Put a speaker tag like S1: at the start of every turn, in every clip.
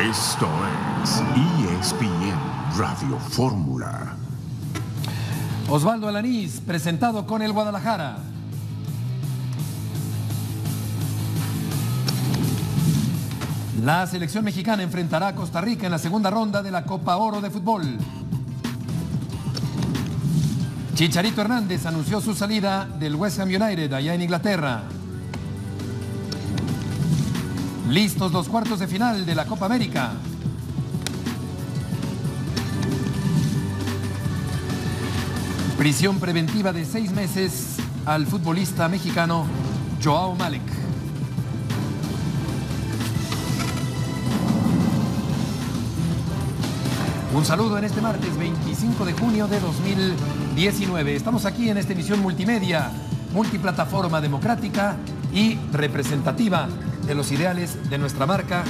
S1: Esto es ESPN Radio Fórmula.
S2: Osvaldo Alanís, presentado con el Guadalajara. La selección mexicana enfrentará a Costa Rica en la segunda ronda de la Copa Oro de Fútbol. Chicharito Hernández anunció su salida del West Ham United allá en Inglaterra. Listos los cuartos de final de la Copa América. Prisión preventiva de 6 meses al futbolista mexicano Joao Malek. Un saludo en este martes 25 de junio de 2019. Estamos aquí en esta emisión multimedia, multiplataforma democrática y representativa de los ideales de nuestra marca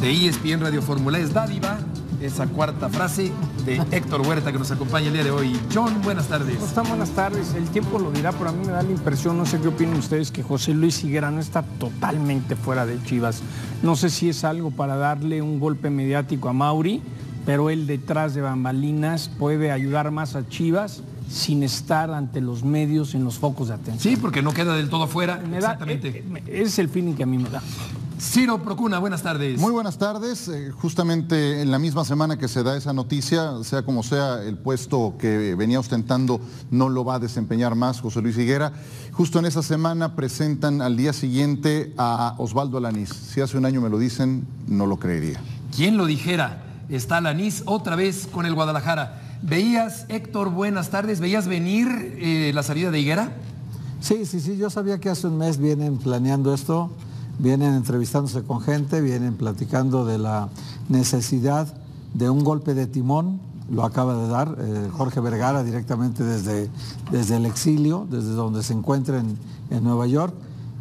S2: de ESPN Radio Fórmula. Es dádiva esa cuarta frase de Héctor Huerta que nos acompaña el día de hoy. John, buenas tardes.
S3: ¿Cómo están? Buenas tardes. El tiempo lo dirá, pero a mí me da la impresión, no sé qué opinan ustedes, que José Luis Higuera no está totalmente fuera de Chivas. No sé si es algo para darle un golpe mediático a Mauri, pero él detrás de bambalinas puede ayudar más a Chivas sin estar ante los medios en los focos de atención.
S2: Sí, porque no queda del todo fuera. Exactamente.
S3: Es el feeling que a mí me da.
S2: Ciro Procuna, buenas tardes.
S4: Muy buenas tardes. Justamente en la misma semana que se da esa noticia, sea como sea, el puesto que venía ostentando no lo va a desempeñar más José Luis Higuera. Justo en esa semana presentan al día siguiente a Osvaldo Alanís. Si hace un año me lo dicen, no lo creería.
S2: ¿Quién lo dijera? Está Alanís otra vez con el Guadalajara. ¿Veías, Héctor, buenas tardes, veías venir la salida de Higuera?
S5: Sí, yo sabía que hace un mes vienen planeando esto, vienen entrevistándose con gente, vienen platicando de la necesidad de un golpe de timón, lo acaba de dar Jorge Vergara directamente desde el exilio, desde donde se encuentra en Nueva York.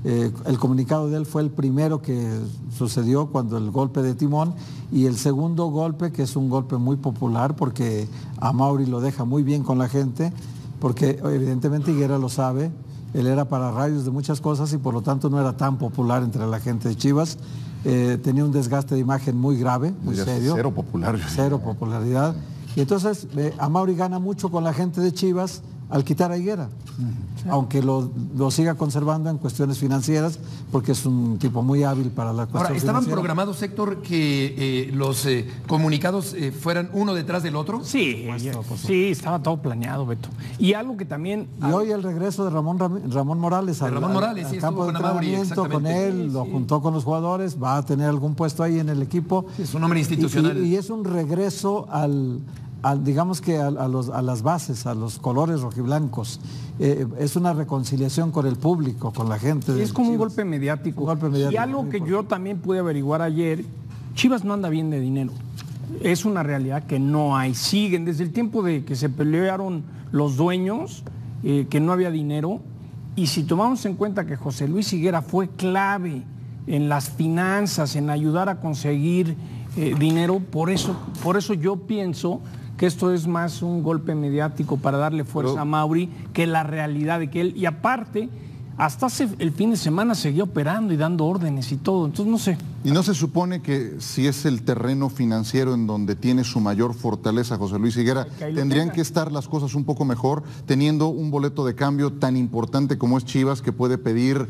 S5: El comunicado de él fue el primero que sucedió cuando el golpe de timón, y el segundo golpe, que es un golpe muy popular porque a Mauri lo deja muy bien con la gente, porque evidentemente Higuera lo sabe, él era pararrayos de muchas cosas y por lo tanto no era tan popular entre la gente de Chivas. Tenía un desgaste de imagen muy grave, muy serio.
S4: Cero popular.
S5: Cero popularidad. Y entonces a Mauri gana mucho con la gente de Chivas al quitar a Higuera, aunque lo siga conservando en cuestiones financieras, porque es un tipo muy hábil para la cuestión.
S2: Ahora, ¿estaban
S5: financiera.
S2: programados, Héctor, que los comunicados fueran uno detrás del otro?
S3: Sí, sí, estaba todo planeado, Beto. Y algo que también...
S5: Y hoy el regreso de Ramón Morales al campo de entrenamiento con él, lo juntó con los jugadores, va a tener algún puesto ahí en el equipo.
S2: Es un hombre institucional.
S5: Y es un regreso digamos que a las bases, a los colores rojiblancos. Es una reconciliación con el público, con la gente.
S3: Es como un golpe mediático. Y algo que yo también pude averiguar ayer, Chivas no anda bien de dinero. Es una realidad que no hay. Siguen desde el tiempo de que se pelearon los dueños, que no había dinero. Y si tomamos en cuenta que José Luis Higuera fue clave en las finanzas, en ayudar a conseguir dinero, por eso yo pienso que esto es más un golpe mediático para darle fuerza a Mauri que la realidad de que él, y aparte, hasta el fin de semana seguía operando y dando órdenes y todo, entonces no sé.
S4: ¿Y no se supone que si es el terreno financiero en donde tiene su mayor fortaleza José Luis Higuera, tendrían que estar las cosas un poco mejor, teniendo un boleto de cambio tan importante como es Chivas, que puede pedir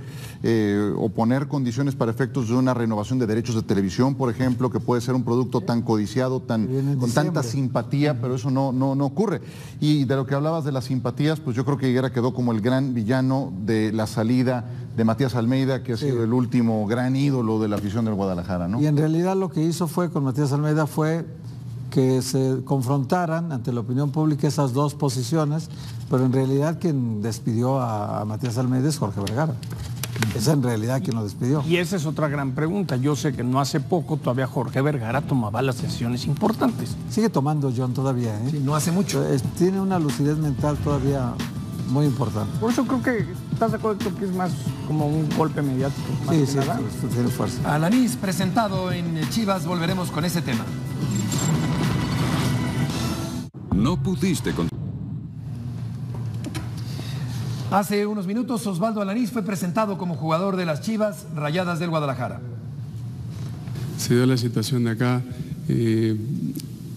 S4: o poner condiciones para efectos de una renovación de derechos de televisión, por ejemplo, que puede ser un producto tan codiciado, con tanta simpatía, pero eso no ocurre? Y de lo que hablabas de las simpatías, pues yo creo que Higuera quedó como el gran villano de la salida de Matías Almeida, que ha sido el último gran ídolo de la afición del Guadalajara, ¿no?
S5: Y en realidad lo que hizo con Matías Almeida fue que se confrontaran ante la opinión pública esas dos posiciones, pero en realidad quien despidió a Matías Almeida es Jorge Vergara. Es en realidad quien lo despidió.
S3: Y esa es otra gran pregunta. Yo sé que no hace poco todavía Jorge Vergara tomaba las decisiones importantes.
S5: Sigue tomando, John, todavía, ¿eh?
S2: Sí, no hace mucho.
S5: Tiene una lucidez mental todavía muy importante.
S3: Por eso creo que estás de acuerdo que es más como un golpe mediático.
S5: Sí, esto tiene fuerza.
S2: Alanís, presentado en Chivas, volveremos con ese tema.
S1: No pudiste con...
S2: Hace unos minutos, Osvaldo Alanís fue presentado como jugador de las Chivas Rayadas del Guadalajara.
S6: se dio la situación de acá.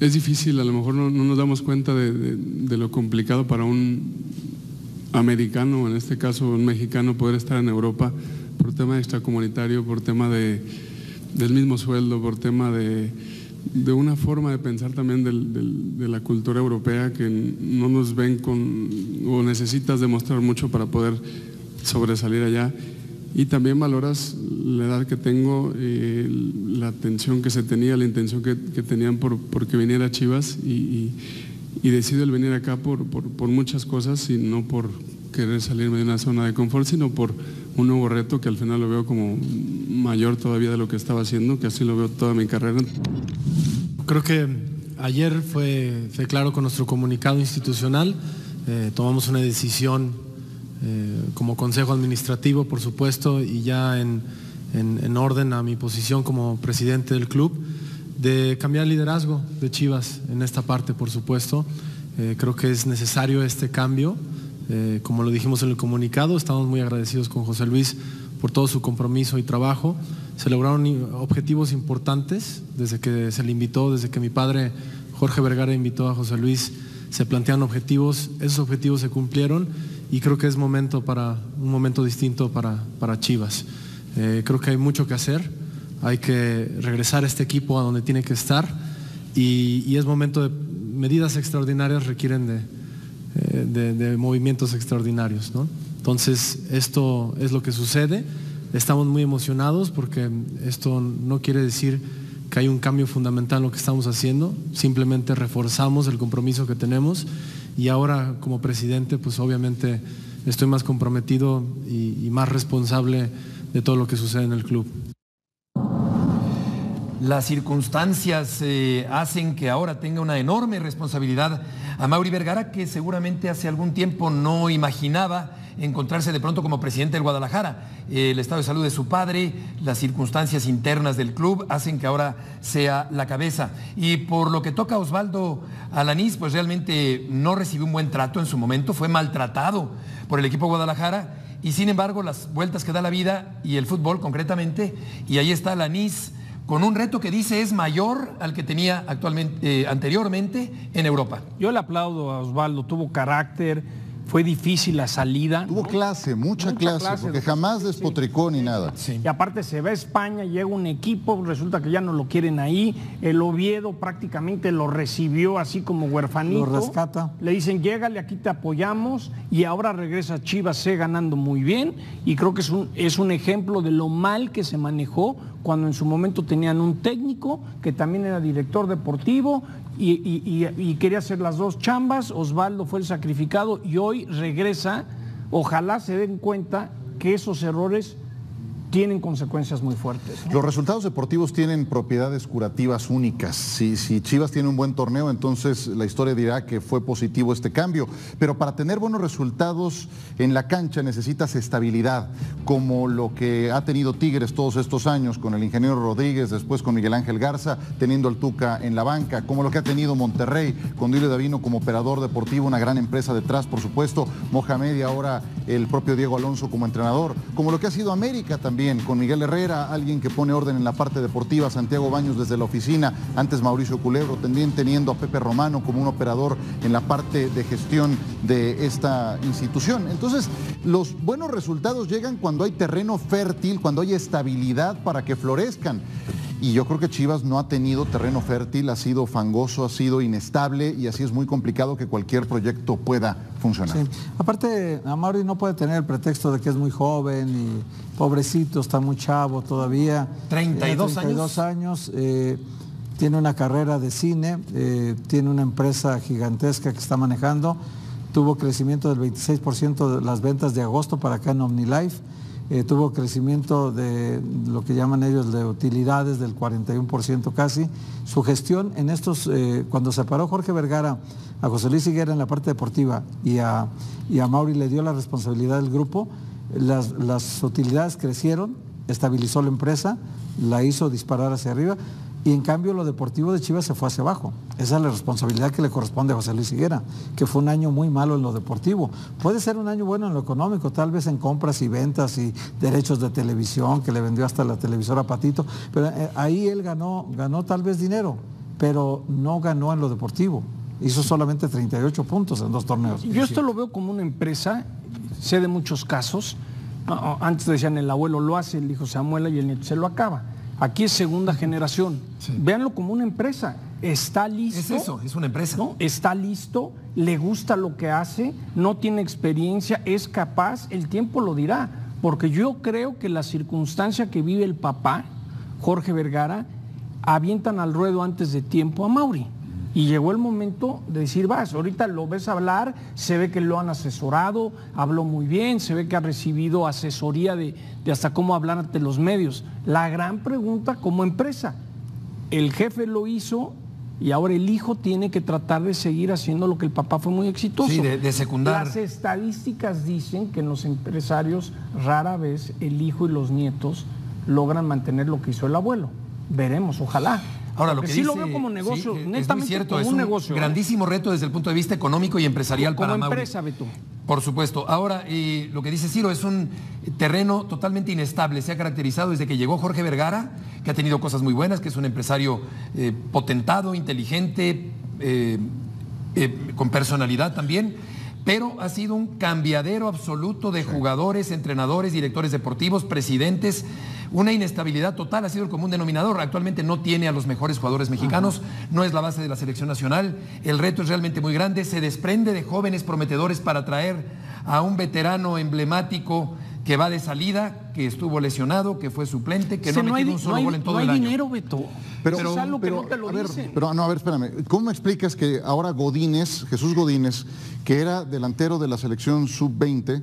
S6: Es difícil, a lo mejor no nos damos cuenta de lo complicado para un americano, en este caso un mexicano, poder estar en Europa por tema extracomunitario, por tema del mismo sueldo, por tema de una forma de pensar también de la cultura europea, que no nos ven o necesitas demostrar mucho para poder sobresalir allá. Y también valoras la edad que tengo, la atención que se tenía, la intención que tenían por que viniera a Chivas, y decido el venir acá por muchas cosas, y no por querer salirme de una zona de confort, sino por un nuevo reto que al final lo veo como mayor todavía de lo que estaba haciendo, que así lo veo toda mi carrera.
S7: Creo que ayer fue claro con nuestro comunicado institucional, tomamos una decisión como consejo administrativo, por supuesto, y ya en orden a mi posición como presidente del club, de cambiar el liderazgo de Chivas en esta parte, por supuesto. Creo que es necesario este cambio. Como lo dijimos en el comunicado, estamos muy agradecidos con José Luis por todo su compromiso y trabajo. Se lograron objetivos importantes desde que se le invitó, desde que mi padre Jorge Vergara invitó a José Luis, se plantearon objetivos, esos objetivos se cumplieron, y creo que es un momento distinto para Chivas. Creo que hay mucho que hacer, hay que regresar a este equipo a donde tiene que estar, y es momento de medidas extraordinarias, requieren de movimientos extraordinarios, ¿no? Entonces, esto es lo que sucede. Estamos muy emocionados porque esto no quiere decir que hay un cambio fundamental en lo que estamos haciendo, simplemente reforzamos el compromiso que tenemos, y ahora como presidente pues obviamente estoy más comprometido y más responsable de todo lo que sucede en el club.
S2: Las circunstancias hacen que ahora tenga una enorme responsabilidad a Mauri Vergara, que seguramente hace algún tiempo no imaginaba encontrarse de pronto como presidente del Guadalajara. El estado de salud de su padre, las circunstancias internas del club hacen que ahora sea la cabeza. Y por lo que toca a Osvaldo Alanís, pues realmente no recibió un buen trato en su momento, fue maltratado por el equipo de Guadalajara, y sin embargo las vueltas que da la vida y el fútbol concretamente, y ahí está Alanís con un reto que dice es mayor al que tenía anteriormente en Europa.
S3: Yo le aplaudo a Osvaldo, tuvo carácter, fue difícil la salida.
S4: Tuvo clase, mucha clase, porque jamás despotricó ni nada.
S3: Sí. Y aparte se va a España, llega un equipo, resulta que ya no lo quieren ahí. El Oviedo prácticamente lo recibió así como huerfanito.
S5: Lo rescata.
S3: Le dicen, llégale, aquí te apoyamos, y ahora regresa a Chivas ganando muy bien, y creo que es un ejemplo de lo mal que se manejó cuando en su momento tenían un técnico que también era director deportivo y quería hacer las dos chambas. Osvaldo fue el sacrificado y hoy regresa. Ojalá se den cuenta que esos errores tienen consecuencias muy fuertes, ¿no?
S4: Los resultados deportivos tienen propiedades curativas únicas. Si Chivas tiene un buen torneo, entonces la historia dirá que fue positivo este cambio. Pero para tener buenos resultados en la cancha necesitas estabilidad, como lo que ha tenido Tigres todos estos años, con el ingeniero Rodríguez, después con Miguel Ángel Garza, teniendo al Tuca en la banca, como lo que ha tenido Monterrey, con Duilio Davino como operador deportivo, una gran empresa detrás, por supuesto, Mohamed, y ahora el propio Diego Alonso como entrenador, como lo que ha sido América también, con Miguel Herrera, alguien que pone orden en la parte deportiva, Santiago Baños desde la oficina, antes Mauricio Culebro, también teniendo a Pepe Romano como un operador en la parte de gestión de esta institución. Entonces, los buenos resultados llegan cuando hay terreno fértil, cuando hay estabilidad para que florezcan. Y yo creo que Chivas no ha tenido terreno fértil, ha sido fangoso, ha sido inestable, y así es muy complicado que cualquier proyecto pueda funcionar.
S5: Sí. Aparte, Amaury no puede tener el pretexto de que es muy joven y pobrecito, está muy chavo todavía.
S2: 32
S5: años. Tiene una carrera de cine, tiene una empresa gigantesca que está manejando. Tuvo crecimiento del 26% de las ventas de agosto para acá en OmniLife. Tuvo crecimiento de lo que llaman ellos de utilidades del 41% casi. Su gestión en estos, cuando separó Jorge Vergara a José Luis Higuera en la parte deportiva y a Mauri le dio la responsabilidad del grupo, las utilidades crecieron, estabilizó la empresa, la hizo disparar hacia arriba. Y en cambio lo deportivo de Chivas se fue hacia abajo. Esa es la responsabilidad que le corresponde a José Luis Higuera, que fue un año muy malo en lo deportivo. Puede ser un año bueno en lo económico, tal vez en compras y ventas y derechos de televisión, que le vendió hasta la televisora Patito, pero ahí él ganó tal vez dinero, pero no ganó en lo deportivo. Hizo solamente 38 puntos en 2 torneos.
S3: Yo esto lo veo como una empresa, sé de muchos casos. Antes decían el abuelo lo hace, el hijo se amuela y el nieto se lo acaba. Aquí es segunda generación. Sí. Véanlo como una empresa. Está listo.
S2: Es eso, es una empresa.
S3: ¿No? Está listo, le gusta lo que hace, no tiene experiencia, es capaz, el tiempo lo dirá. Porque yo creo que la circunstancia que vive el papá, Jorge Vergara, avientan al ruedo antes de tiempo a Mauri. Y llegó el momento de decir, vas, ahorita lo ves hablar, se ve que lo han asesorado, habló muy bien, se ve que ha recibido asesoría de hasta cómo hablar ante los medios. La gran pregunta como empresa, el jefe lo hizo y ahora el hijo tiene que tratar de seguir haciendo lo que el papá fue muy exitoso.
S2: Sí, de secundar.
S3: Las estadísticas dicen que en los empresarios rara vez el hijo y los nietos logran mantener lo que hizo el abuelo. Veremos, ojalá.
S2: Ahora, lo que
S3: sí
S2: dice,
S3: lo veo como negocio,
S2: sí,
S3: netamente
S2: es muy cierto,
S3: como
S2: es
S3: un negocio.
S2: Grandísimo reto desde el punto de vista económico y empresarial para Mauri.
S3: Como empresa, Beto.
S2: Por supuesto. Ahora, lo que dice Ciro es un terreno totalmente inestable. Se ha caracterizado desde que llegó Jorge Vergara, que ha tenido cosas muy buenas, que es un empresario potentado, inteligente, con personalidad también, pero ha sido un cambiadero absoluto de jugadores, entrenadores, directores deportivos, presidentes. Una inestabilidad total ha sido el común denominador. Actualmente no tiene a los mejores jugadores mexicanos, no es la base de la selección nacional. El reto es realmente muy grande. Se desprende de jóvenes prometedores para traer a un veterano emblemático que va de salida, que estuvo lesionado, que fue suplente, que no ha metido un solo gol en todo el año.
S3: No hay dinero, Beto.
S4: Pero
S3: es algo que no te lo dicen.
S4: Pero no, a ver, espérame. ¿Cómo me explicas que ahora Godínez, Jesús Godínez, que era delantero de la selección sub-20,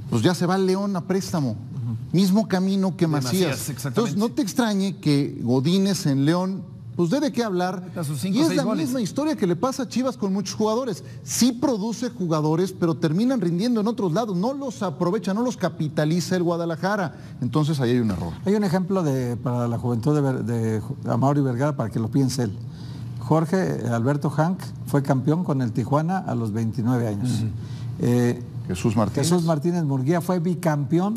S4: pues ya se va al León a préstamo? Mismo camino que Macías. Entonces, no te extrañe que Godínez en León, pues dé de qué hablar. Y es la misma historia que le pasa a Chivas con muchos jugadores. Sí produce jugadores, pero terminan rindiendo en otros lados. No los aprovecha, no los capitaliza el Guadalajara. Entonces, ahí hay un error.
S5: Hay un ejemplo para la juventud de Mauri Vergara, para que lo piense él. Jorge Alberto Hank fue campeón con el Tijuana a los 29 años.
S4: Jesús
S5: Martínez Murguía fue bicampeón.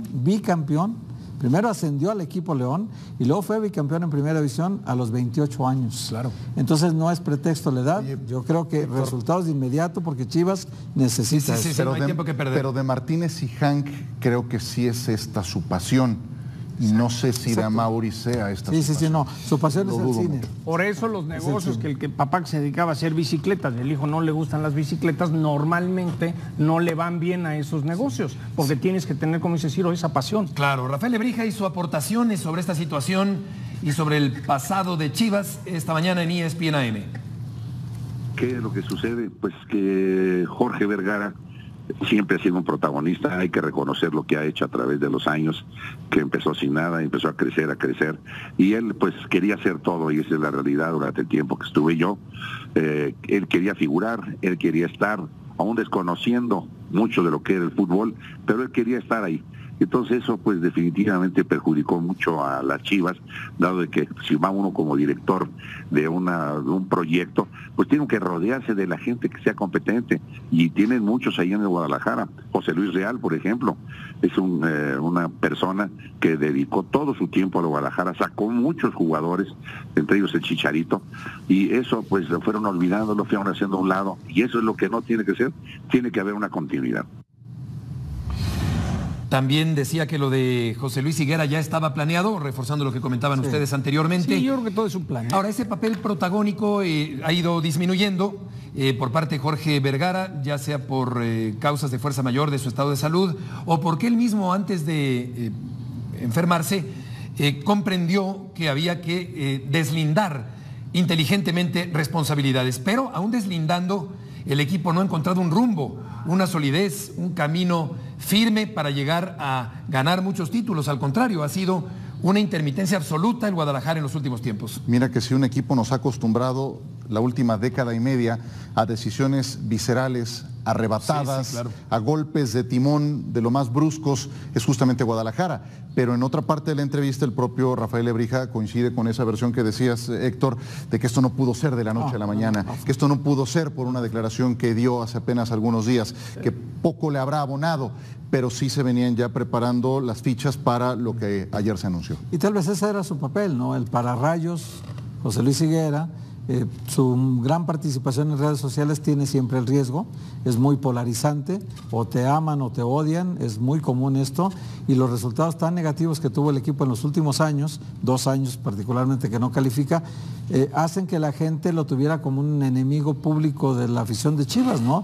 S5: Primero ascendió al equipo León y luego fue bicampeón en primera división a los 28 años.
S2: Claro.
S5: Entonces no es pretexto la edad. Yo creo que resultados de inmediato porque Chivas necesita eso.
S2: Pero no hay tiempo que perder.
S4: Pero de Martínez y Hank creo que sí es esta su pasión. Y no sé si de Amauri sea esta su pasión.
S5: Sí, no. Su pasión es el cine.
S3: Por eso los negocios que el papá que se dedicaba a hacer bicicletas, el hijo no le gustan las bicicletas, normalmente no le van bien a esos negocios, porque tienes que tener, como dice Ciro, esa pasión.
S2: Claro, Rafael Lebrija hizo aportaciones sobre esta situación y sobre el pasado de Chivas esta mañana en ESPN AM.
S8: ¿Qué es lo que sucede? Pues que Jorge Vergara siempre ha sido un protagonista, hay que reconocer lo que ha hecho a través de los años, que empezó sin nada, empezó a crecer, y él pues quería hacer todo, y esa es la realidad durante el tiempo que estuve yo. Él quería figurar, él quería estar, aún desconociendo mucho de lo que era el fútbol, pero él quería estar ahí. Entonces eso pues definitivamente perjudicó mucho a las Chivas, dado de que si va uno como director de un proyecto, pues tiene que rodearse de la gente que sea competente, y tienen muchos ahí en el Guadalajara. José Luis Real, por ejemplo, es una persona que dedicó todo su tiempo al Guadalajara, sacó muchos jugadores, entre ellos el Chicharito, y eso pues lo fueron olvidando, lo fueron haciendo a un lado, y eso es lo que no tiene que ser, tiene que haber una continuidad.
S2: También decía que lo de José Luis Higuera ya estaba planeado, reforzando lo que comentaban ustedes anteriormente.
S3: Sí, yo creo que todo es un plan.
S2: Ahora, ese papel protagónico ha ido disminuyendo por parte de Jorge Vergara, ya sea por causas de fuerza mayor de su estado de salud, o porque él mismo, antes de enfermarse, comprendió que había que deslindar inteligentemente responsabilidades. Pero aún deslindando, el equipo no ha encontrado un rumbo, una solidez, un camino firme para llegar a ganar muchos títulos. Al contrario, ha sido una intermitencia absoluta el Guadalajara en los últimos tiempos.
S4: Mira que si un equipo nos ha acostumbrado la última década y media a decisiones viscerales, arrebatadas,
S2: Sí, claro.
S4: a golpes de timón de lo más bruscos, es justamente Guadalajara. Pero en otra parte de la entrevista el propio Rafael Lebrija coincide con esa versión que decías, Héctor, de que esto no pudo ser de la noche a la mañana, que esto no pudo ser por una declaración que dio hace apenas algunos días, que poco le habrá abonado, pero sí se venían ya preparando las fichas para lo que ayer se anunció.
S5: Y tal vez ese era su papel, ¿no? El pararrayos, José Luis Higuera. Su gran participación en redes sociales tiene siempre el riesgo, es muy polarizante, o te aman o te odian, es muy común esto, y los resultados tan negativos que tuvo el equipo en los últimos años, 2 años particularmente que no califica, hacen que la gente lo tuviera como un enemigo público de la afición de Chivas, ¿no?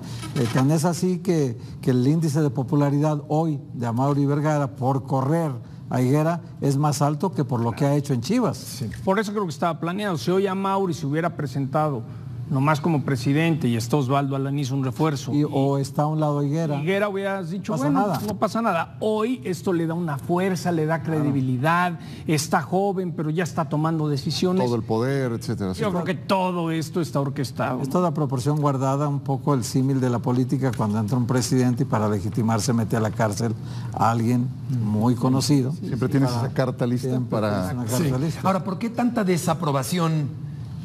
S5: Tan es así que el índice de popularidad hoy de Amaury Vergara por correr a Higuera es más alto que por lo que ha hecho en Chivas.
S3: Sí. Por eso creo que estaba planeado. Si hoy Amaury se hubiera presentado nomás como presidente y está Osvaldo Alanís un refuerzo.
S5: O está a un lado Higuera.
S3: Higuera hubieras dicho,
S5: pasa
S3: bueno,
S5: nada.
S3: no pasa nada. Hoy esto le da una fuerza, le da credibilidad, está joven, pero ya está tomando decisiones.
S4: Todo el poder, etcétera.
S3: Yo creo que todo esto está orquestado.
S5: Es toda proporción guardada, un poco el símil de la política cuando entra un presidente y para legitimarse mete a la cárcel a alguien muy conocido.
S4: Siempre tienes esa carta lista para...
S5: Una carta lista.
S2: Ahora, ¿por qué tanta desaprobación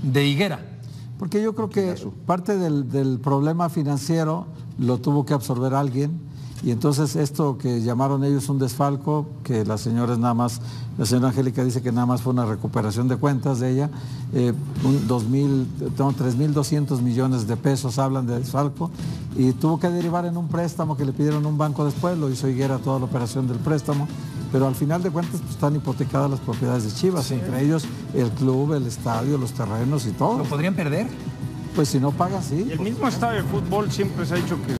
S2: de Higuera?
S5: Porque yo creo que parte del problema financiero lo tuvo que absorber alguien, y entonces esto que llamaron ellos un desfalco, que la señora Angélica dice que nada más fue una recuperación de cuentas de ella, 3.200 millones de pesos hablan de desfalco, y tuvo que derivar en un préstamo que le pidieron un banco después, lo hizo Higuera toda la operación del préstamo, pero al final de cuentas pues, están hipotecadas las propiedades de Chivas, entre ellos el club, el estadio, los terrenos y todo.
S2: ¿Lo podrían perder?
S5: Pues si no paga, sí.
S3: El mismo estadio de fútbol siempre se ha dicho que